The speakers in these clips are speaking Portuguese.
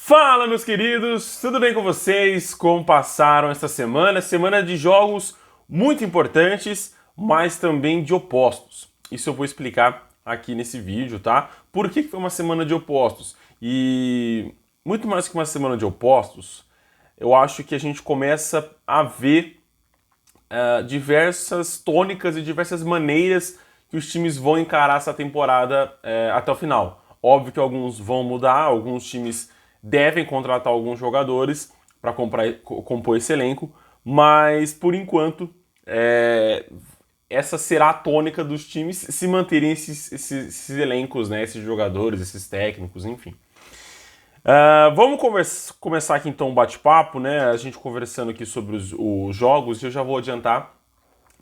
Fala, meus queridos, tudo bem com vocês? Como passaram esta semana? Semana de jogos muito importantes, mas também de opostos. Isso eu vou explicar aqui nesse vídeo, tá? Por que foi uma semana de opostos? E muito mais que uma semana de opostos, eu acho que a gente começa a ver diversas tônicas e diversas maneiras que os times vão encarar essa temporada até o final. Óbvio que alguns vão mudar, alguns times devem contratar alguns jogadores para compor esse elenco, mas por enquanto essa será a tônica dos times se manterem esses elencos, né, esses jogadores, esses técnicos, enfim. Vamos começar aqui então um bate-papo, né? A gente conversando aqui sobre os jogos, e eu já vou adiantar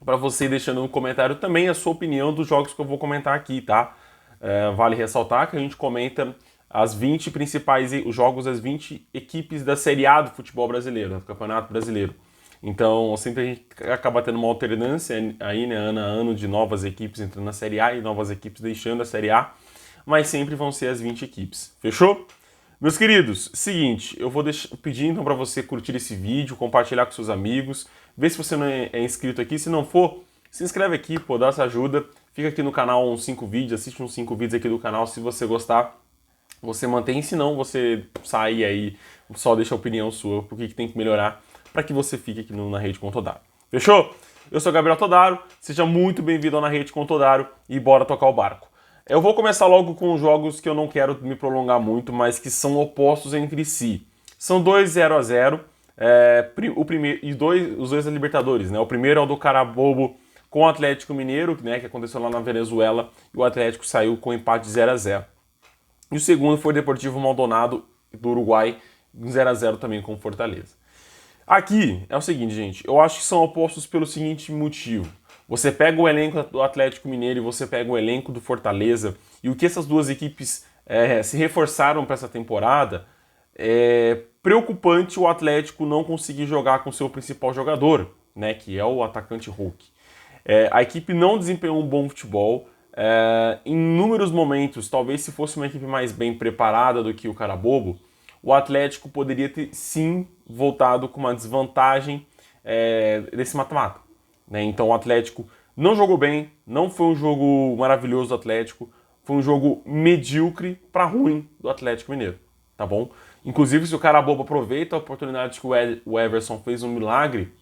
para você ir deixando no comentário também a sua opinião dos jogos que eu vou comentar aqui, tá? Vale ressaltar que a gente comenta as 20 principais os jogos das 20 equipes da Série A do futebol brasileiro, do Campeonato Brasileiro. Então, sempre a gente acaba tendo uma alternância aí, né, ano a ano, de novas equipes entrando na Série A e novas equipes deixando a Série A, mas sempre vão ser as 20 equipes. Fechou? Meus queridos, seguinte, eu vou pedir então para você curtir esse vídeo, compartilhar com seus amigos, ver se você não é inscrito aqui, se não for, se inscreve aqui, pô, dá essa ajuda, fica aqui no canal uns 5 vídeos, assiste uns 5 vídeos aqui do canal, se você gostar, você mantém, se não, você sai aí, só deixa a opinião sua, porque que tem que melhorar, para que você fique aqui na Rede com Todaro. Fechou? Eu sou Gabriel Todaro, seja muito bem-vindo ao Na Rede com Todaro e bora tocar o barco. Eu vou começar logo com jogos que eu não quero me prolongar muito, mas que são opostos entre si. São dois 0-0, o primeiro, e os dois da Libertadores, né? O primeiro é o do Carabobo com o Atlético Mineiro, né, que aconteceu lá na Venezuela, e o Atlético saiu com empate 0-0. E o segundo foi o Deportivo Maldonado do Uruguai, 0-0 também com Fortaleza. Aqui é o seguinte, gente, eu acho que são opostos pelo seguinte motivo. Você pega o elenco do Atlético Mineiro e você pega o elenco do Fortaleza, e o que essas duas equipes se reforçaram para essa temporada, é preocupante o Atlético não conseguir jogar com seu principal jogador, né, que é o atacante Hulk. A equipe não desempenhou um bom futebol, em inúmeros momentos, talvez se fosse uma equipe mais bem preparada do que o Carabobo, o Atlético poderia ter sim voltado com uma desvantagem desse mata-mata. Né? Então o Atlético não jogou bem, não foi um jogo maravilhoso do Atlético, foi um jogo medíocre para ruim do Atlético Mineiro, tá bom? Inclusive, se o Carabobo aproveita a oportunidade que o Everson fez um milagre,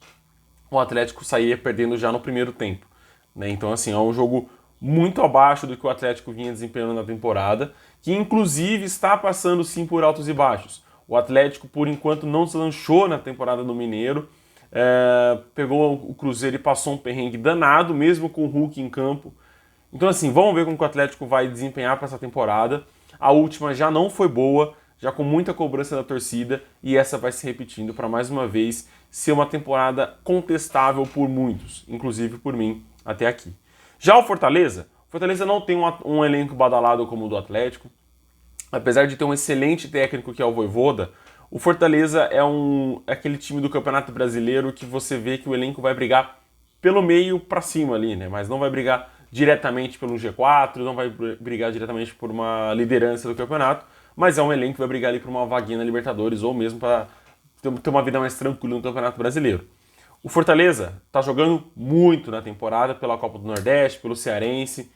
o Atlético sairia perdendo já no primeiro tempo. Né? Então, assim, é um jogo muito abaixo do que o Atlético vinha desempenhando na temporada, que inclusive está passando sim por altos e baixos. O Atlético, por enquanto, não deslanchou na temporada do Mineiro, pegou o Cruzeiro e passou um perrengue danado, mesmo com o Hulk em campo. Então, assim, vamos ver como que o Atlético vai desempenhar para essa temporada. A última já não foi boa, já com muita cobrança da torcida, e essa vai se repetindo para mais uma vez ser uma temporada contestável por muitos, inclusive por mim até aqui. Já o Fortaleza não tem um elenco badalado como o do Atlético. Apesar de ter um excelente técnico que é o Vojvoda, o Fortaleza é aquele time do Campeonato Brasileiro que você vê que o elenco vai brigar pelo meio para cima ali, né? Mas não vai brigar diretamente pelo G4, não vai brigar diretamente por uma liderança do campeonato, mas é um elenco que vai brigar ali por uma vaguinha na Libertadores ou mesmo para ter uma vida mais tranquila no Campeonato Brasileiro. O Fortaleza está jogando muito na temporada pela Copa do Nordeste, pelo Cearense.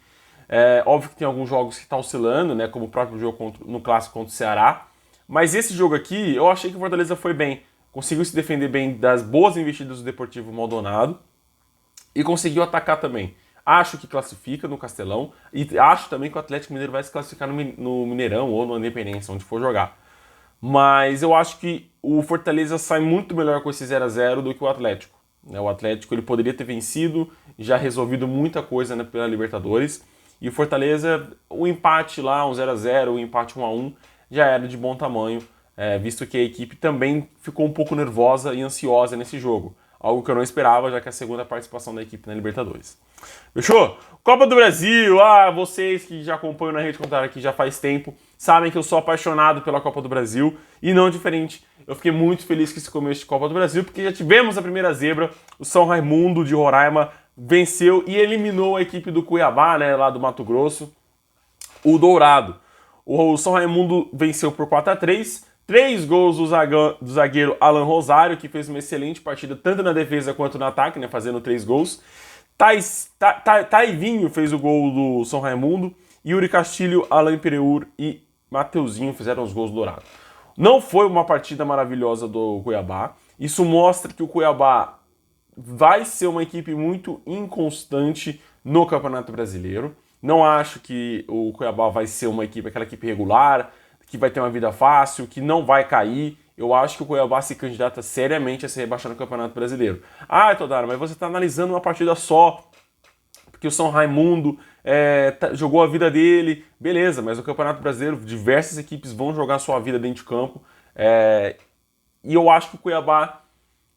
Óbvio que tem alguns jogos que está oscilando, né, como o próprio jogo no Clássico contra o Ceará. Mas esse jogo aqui, eu achei que o Fortaleza foi bem. Conseguiu se defender bem das boas investidas do Deportivo Maldonado e conseguiu atacar também. Acho que classifica no Castelão e acho também que o Atlético Mineiro vai se classificar no Mineirão ou no Independência, onde for jogar. Mas eu acho que o Fortaleza sai muito melhor com esse 0-0 do que o Atlético. O Atlético ele poderia ter vencido, já resolvido muita coisa, né, pela Libertadores. E o Fortaleza, o empate lá, um 0-0, o empate 1-1, já era de bom tamanho, visto que a equipe também ficou um pouco nervosa e ansiosa nesse jogo. Algo que eu não esperava, já que é a segunda participação da equipe na Libertadores. Fechou? Copa do Brasil, vocês que já acompanham na Rede Contar aqui já faz tempo, sabem que eu sou apaixonado pela Copa do Brasil, e não diferente, eu fiquei muito feliz com esse começo de Copa do Brasil, porque já tivemos a primeira zebra, o São Raimundo de Roraima venceu e eliminou a equipe do Cuiabá, né, lá do Mato Grosso, o Dourado. O São Raimundo venceu por 4-3, 3 gols do zagueiro Alan Rosário, que fez uma excelente partida tanto na defesa quanto no ataque, né, fazendo 3 gols. Taivinho fez o gol do São Raimundo. Yuri Castilho, Alain Pereur e Mateuzinho fizeram os gols dourados. Não foi uma partida maravilhosa do Cuiabá. Isso mostra que o Cuiabá vai ser uma equipe muito inconstante no Campeonato Brasileiro. Não acho que o Cuiabá vai ser aquela equipe regular, que vai ter uma vida fácil, que não vai cair. Eu acho que o Cuiabá se candidata seriamente a se rebaixar no Campeonato Brasileiro. Ah, Todaro, mas você está analisando uma partida só, porque o São Raimundo jogou a vida dele. Beleza, mas no Campeonato Brasileiro diversas equipes vão jogar sua vida dentro de campo. E eu acho que o Cuiabá,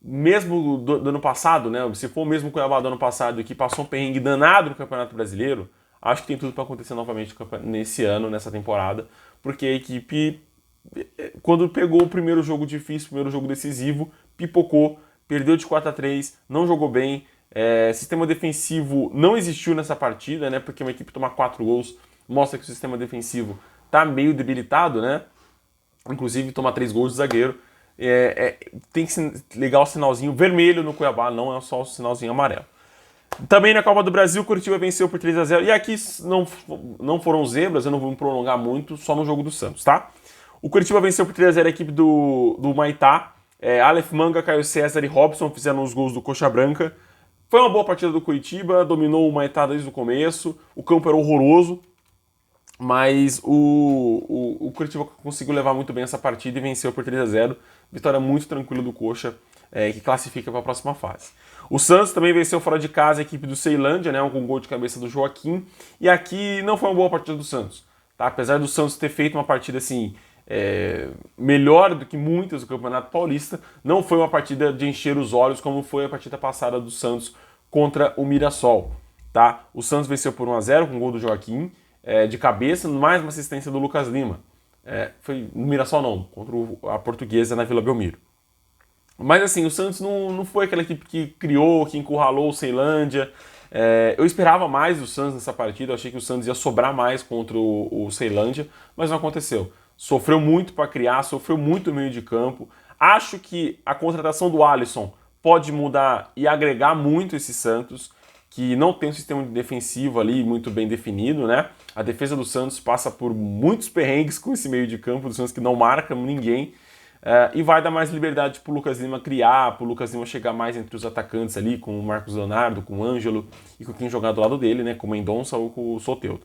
mesmo do ano passado, né, se for o mesmo Cuiabá do ano passado, que passou um perrengue danado no Campeonato Brasileiro, acho que tem tudo para acontecer novamente nesse ano, nessa temporada, porque a equipe, quando pegou o primeiro jogo difícil, o primeiro jogo decisivo, pipocou, perdeu de 4-3, não jogou bem. Sistema defensivo não existiu nessa partida, né? Porque uma equipe tomar 4 gols mostra que o sistema defensivo tá meio debilitado, né? Inclusive tomar 3 gols de zagueiro. Tem que ligar o sinalzinho vermelho no Cuiabá, não é só o sinalzinho amarelo. Também na Copa do Brasil, o Curitiba venceu por 3-0. E aqui não foram zebras, eu não vou me prolongar muito, só no jogo do Santos, tá? O Curitiba venceu por 3-0 a equipe do Maitá. Aleph Manga, Caio César e Robson fizeram os gols do Coxa Branca. Foi uma boa partida do Curitiba, dominou o Maitá desde o começo. O campo era horroroso, mas o Curitiba conseguiu levar muito bem essa partida e venceu por 3-0. Vitória muito tranquila do Coxa, que classifica para a próxima fase. O Santos também venceu fora de casa a equipe do Ceilândia, né, com um gol de cabeça do Joaquim. E aqui não foi uma boa partida do Santos. Tá? Apesar do Santos ter feito uma partida assim, melhor do que muitas do Campeonato Paulista, não foi uma partida de encher os olhos como foi a partida passada do Santos contra o Mirassol. Tá? O Santos venceu por 1-0 com o gol do Joaquim, de cabeça, mais uma assistência do Lucas Lima. Foi no Mirassol não, contra a Portuguesa na Vila Belmiro. Mas assim, o Santos não foi aquela equipe que criou, que encurralou o Ceilândia. Eu esperava mais do Santos nessa partida, eu achei que o Santos ia sobrar mais contra o Ceilândia, mas não aconteceu. Sofreu muito para criar, sofreu muito no meio de campo. Acho que a contratação do Alisson pode mudar e agregar muito esse Santos, que não tem um sistema defensivo ali muito bem definido, né? A defesa do Santos passa por muitos perrengues com esse meio de campo do Santos que não marca ninguém. E vai dar mais liberdade para o Lucas Lima criar, para o Lucas Lima chegar mais entre os atacantes ali, com o Marcos Leonardo, com o Ângelo e com quem jogar do lado dele, né? Com o Mendonça ou com o Soteldo.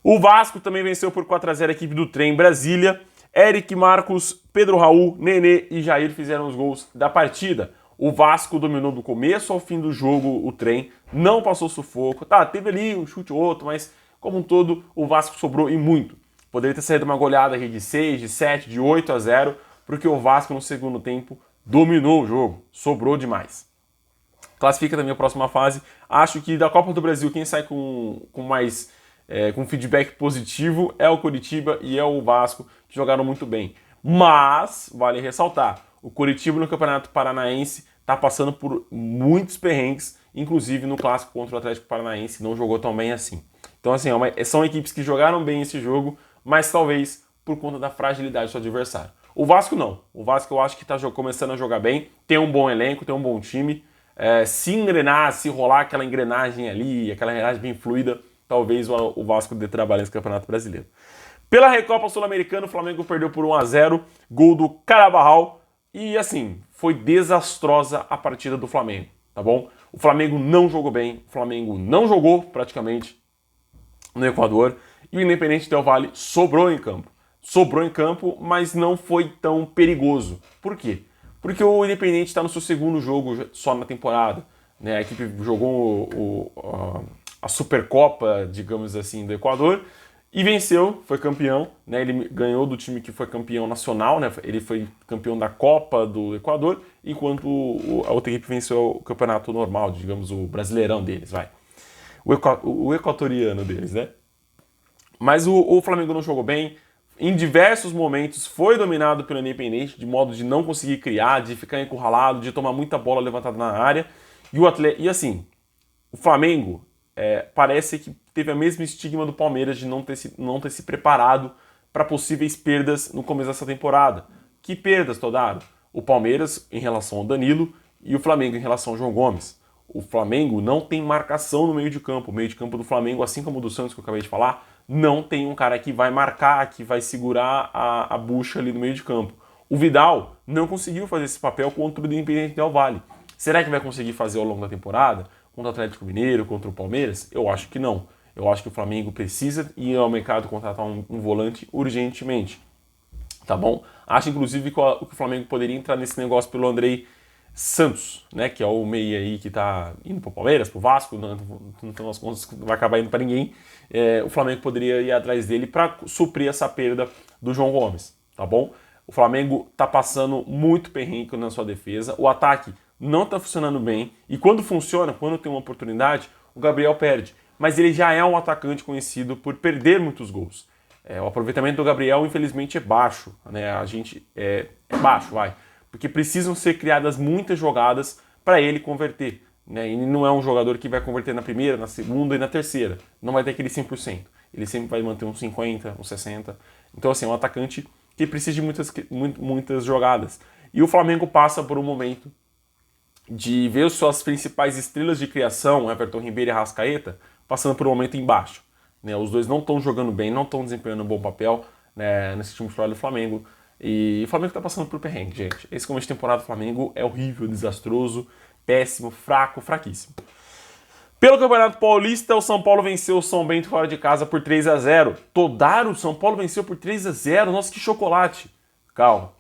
O Vasco também venceu por 4-0 a equipe do Trem Brasília. Eric, Marcos, Pedro Raul, Nenê e Jair fizeram os gols da partida. O Vasco dominou do começo ao fim do jogo o Trem, não passou sufoco. Tá, teve ali um chute ou outro, mas como um todo o Vasco sobrou e muito. Poderia ter saído uma goleada aqui de 6, de 7, de 8-0, porque o Vasco no segundo tempo dominou o jogo, sobrou demais. Classifica também a próxima fase. Acho que da Copa do Brasil quem sai com feedback positivo é o Coritiba e é o Vasco, que jogaram muito bem. Mas, vale ressaltar, o Coritiba no Campeonato Paranaense está passando por muitos perrengues, inclusive no clássico contra o Atlético Paranaense, não jogou tão bem assim. Então, assim, são equipes que jogaram bem esse jogo, mas talvez por conta da fragilidade do seu adversário. O Vasco não. O Vasco eu acho que está começando a jogar bem, tem um bom elenco, tem um bom time. Se engrenar, se rolar aquela engrenagem ali, aquela engrenagem bem fluida, talvez o Vasco dê trabalho nesse Campeonato Brasileiro. Pela Recopa Sul-Americana, o Flamengo perdeu por 1-0, gol do Carabarral. E assim, foi desastrosa a partida do Flamengo, tá bom? O Flamengo não jogou bem, o Flamengo não jogou praticamente no Equador. E o Independente Del Valle sobrou em campo. Sobrou em campo, mas não foi tão perigoso. Por quê? Porque o Independente está no seu segundo jogo só na temporada. Né? A equipe jogou a Supercopa, digamos assim, do Equador e venceu, foi campeão. Né? Ele ganhou do time que foi campeão nacional, né? Ele foi campeão da Copa do Equador, enquanto a outra equipe venceu o campeonato normal, digamos, o brasileirão deles, vai. O equatoriano deles, né? Mas o Flamengo não jogou bem. Em diversos momentos foi dominado pelo Independente, de modo de não conseguir criar, de ficar encurralado, de tomar muita bola levantada na área. E assim, o Flamengo parece que teve a mesma estigma do Palmeiras de não ter se preparado para possíveis perdas no começo dessa temporada. Que perdas, Todaro? O Palmeiras em relação ao Danilo e o Flamengo em relação ao João Gomes. O Flamengo não tem marcação no meio de campo. O meio de campo do Flamengo, assim como o do Santos, que eu acabei de falar, não tem um cara que vai marcar, que vai segurar a bucha ali no meio de campo. O Vidal não conseguiu fazer esse papel contra o Independente Del Valle. Será que vai conseguir fazer ao longo da temporada? Contra o Atlético Mineiro, contra o Palmeiras? Eu acho que não. Eu acho que o Flamengo precisa ir ao mercado contratar um volante urgentemente. Tá bom? Acho, inclusive, que o Flamengo poderia entrar nesse negócio pelo Andrei Santos, né? Que é o meia aí que tá indo pro Palmeiras, pro Vasco, não vai acabar indo para ninguém. O Flamengo poderia ir atrás dele para suprir essa perda do João Gomes, tá bom? O Flamengo tá passando muito perrengue na sua defesa, o ataque não tá funcionando bem, e quando funciona, quando tem uma oportunidade, o Gabriel perde. Mas ele já é um atacante conhecido por perder muitos gols. O aproveitamento do Gabriel, infelizmente, é baixo, né? É baixo, vai. Porque precisam ser criadas muitas jogadas para ele converter, né? Ele não é um jogador que vai converter na primeira, na segunda e na terceira. Não vai ter aquele 100%. Ele sempre vai manter uns 50, uns 60. Então, assim, é um atacante que precisa de muitas jogadas. E o Flamengo passa por um momento de ver suas principais estrelas de criação, Everton Ribeiro e Arrascaeta, passando por um momento embaixo. Né? Os dois não estão jogando bem, não estão desempenhando um bom papel, né, nesse time titular do Flamengo. E o Flamengo está passando por perrengue, gente. Esse começo de temporada do Flamengo é horrível, desastroso, péssimo, fraco, fraquíssimo. Pelo Campeonato Paulista, o São Paulo venceu o São Bento fora de casa por 3-0. Todaro, o São Paulo venceu por 3-0. Nossa, que chocolate. Calma.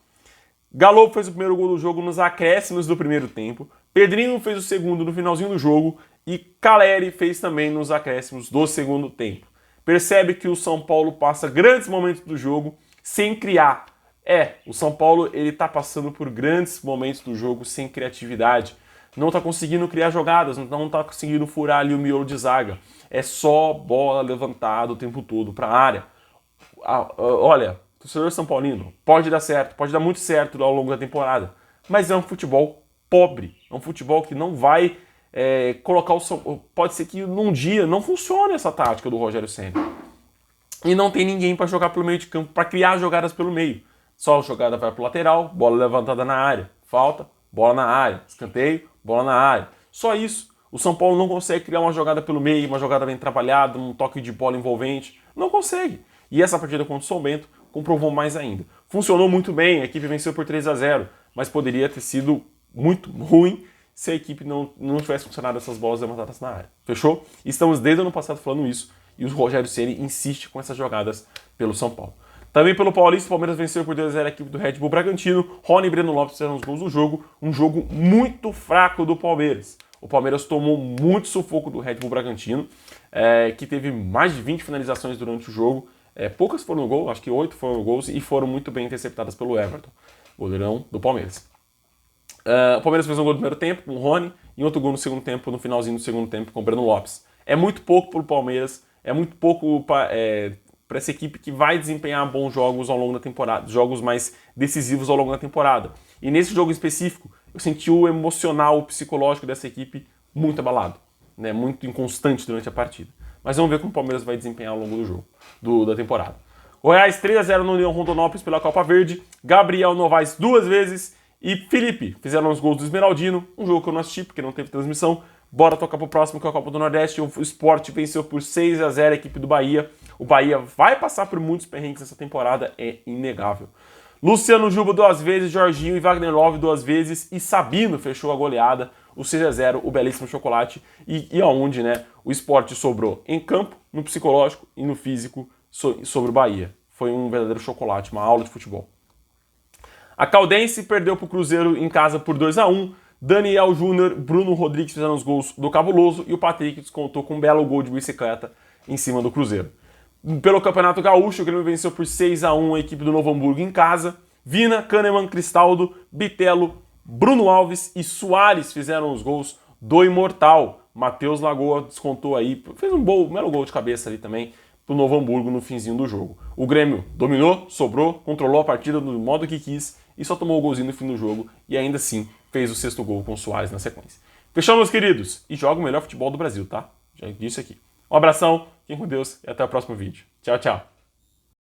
Galo fez o primeiro gol do jogo nos acréscimos do primeiro tempo. Pedrinho fez o segundo no finalzinho do jogo. E Caleri fez também nos acréscimos do segundo tempo. Percebe que o São Paulo passa grandes momentos do jogo sem criar. O São Paulo ele tá passando por grandes momentos do jogo sem criatividade. Não tá conseguindo criar jogadas, não tá conseguindo furar ali o miolo de zaga. É só bola levantada o tempo todo para a área. Olha, torcedor São Paulino, pode dar certo, pode dar muito certo ao longo da temporada, mas é um futebol pobre, é um futebol que não vai colocar o São... Pode ser que num dia não funcione essa tática do Rogério Ceni. E não tem ninguém para jogar pelo meio de campo, para criar jogadas pelo meio. Só a jogada vai pro lateral, bola levantada na área, falta, bola na área, escanteio, bola na área. Só isso. O São Paulo não consegue criar uma jogada pelo meio, uma jogada bem trabalhada, um toque de bola envolvente. Não consegue. E essa partida contra o São Bento comprovou mais ainda. Funcionou muito bem, a equipe venceu por 3-0, mas poderia ter sido muito ruim se a equipe não tivesse funcionado essas bolas levantadas na área. Fechou? Estamos desde o ano passado falando isso, e o Rogério Ceni insiste com essas jogadas pelo São Paulo. Também pelo Paulista, o Palmeiras venceu por 2-0 a equipe do Red Bull Bragantino. Rony e Breno Lopes fizeram os gols do jogo. Um jogo muito fraco do Palmeiras. O Palmeiras tomou muito sufoco do Red Bull Bragantino, que teve mais de 20 finalizações durante o jogo. Poucas foram no gol, acho que 8 foram no gols e foram muito bem interceptadas pelo Everton, goleirão do Palmeiras. O Palmeiras fez um gol no primeiro tempo com o Rony e outro gol no segundo tempo, no finalzinho do segundo tempo com o Breno Lopes. É muito pouco para o Palmeiras, é muito pouco para essa equipe que vai desempenhar bons jogos ao longo da temporada, jogos mais decisivos ao longo da temporada. E nesse jogo específico, eu senti o emocional, o psicológico dessa equipe muito abalado, né? Muito inconstante durante a partida. Mas vamos ver como o Palmeiras vai desempenhar ao longo do jogo, da temporada. Goiás 3-0 no União Rondonópolis pela Copa Verde, Gabriel Novaes 2 vezes e Felipe fizeram os gols do Esmeraldino, um jogo que eu não assisti porque não teve transmissão. Bora tocar pro próximo, que é a Copa do Nordeste. O Sport venceu por 6-0 a equipe do Bahia. O Bahia vai passar por muitos perrengues essa temporada, é inegável. Luciano Juba 2 vezes, Jorginho e Wagner Love 2 vezes e Sabino fechou a goleada, o 6-0, o belíssimo chocolate. E aonde, né, o Sport sobrou em campo, no psicológico e no físico sobre o Bahia. Foi um verdadeiro chocolate, uma aula de futebol. A Caldense perdeu pro Cruzeiro em casa por 2-1. Daniel Júnior, Bruno Rodrigues fizeram os gols do Cabuloso e o Patrick descontou com um belo gol de bicicleta em cima do Cruzeiro. Pelo Campeonato Gaúcho, o Grêmio venceu por 6-1 a equipe do Novo Hamburgo em casa. Vina, Kahneman, Cristaldo, Bitelo, Bruno Alves e Soares fizeram os gols do Imortal. Matheus Lagoa descontou aí, fez um belo gol de cabeça ali também pro Novo Hamburgo no finzinho do jogo. O Grêmio dominou, sobrou, controlou a partida do modo que quis e só tomou o golzinho no fim do jogo e ainda assim fez o 6º gol com o Soares na sequência. Fechamos, meus queridos, e joga o melhor futebol do Brasil, tá? Já disse aqui. Um abração, fiquem com Deus e até o próximo vídeo. Tchau, tchau.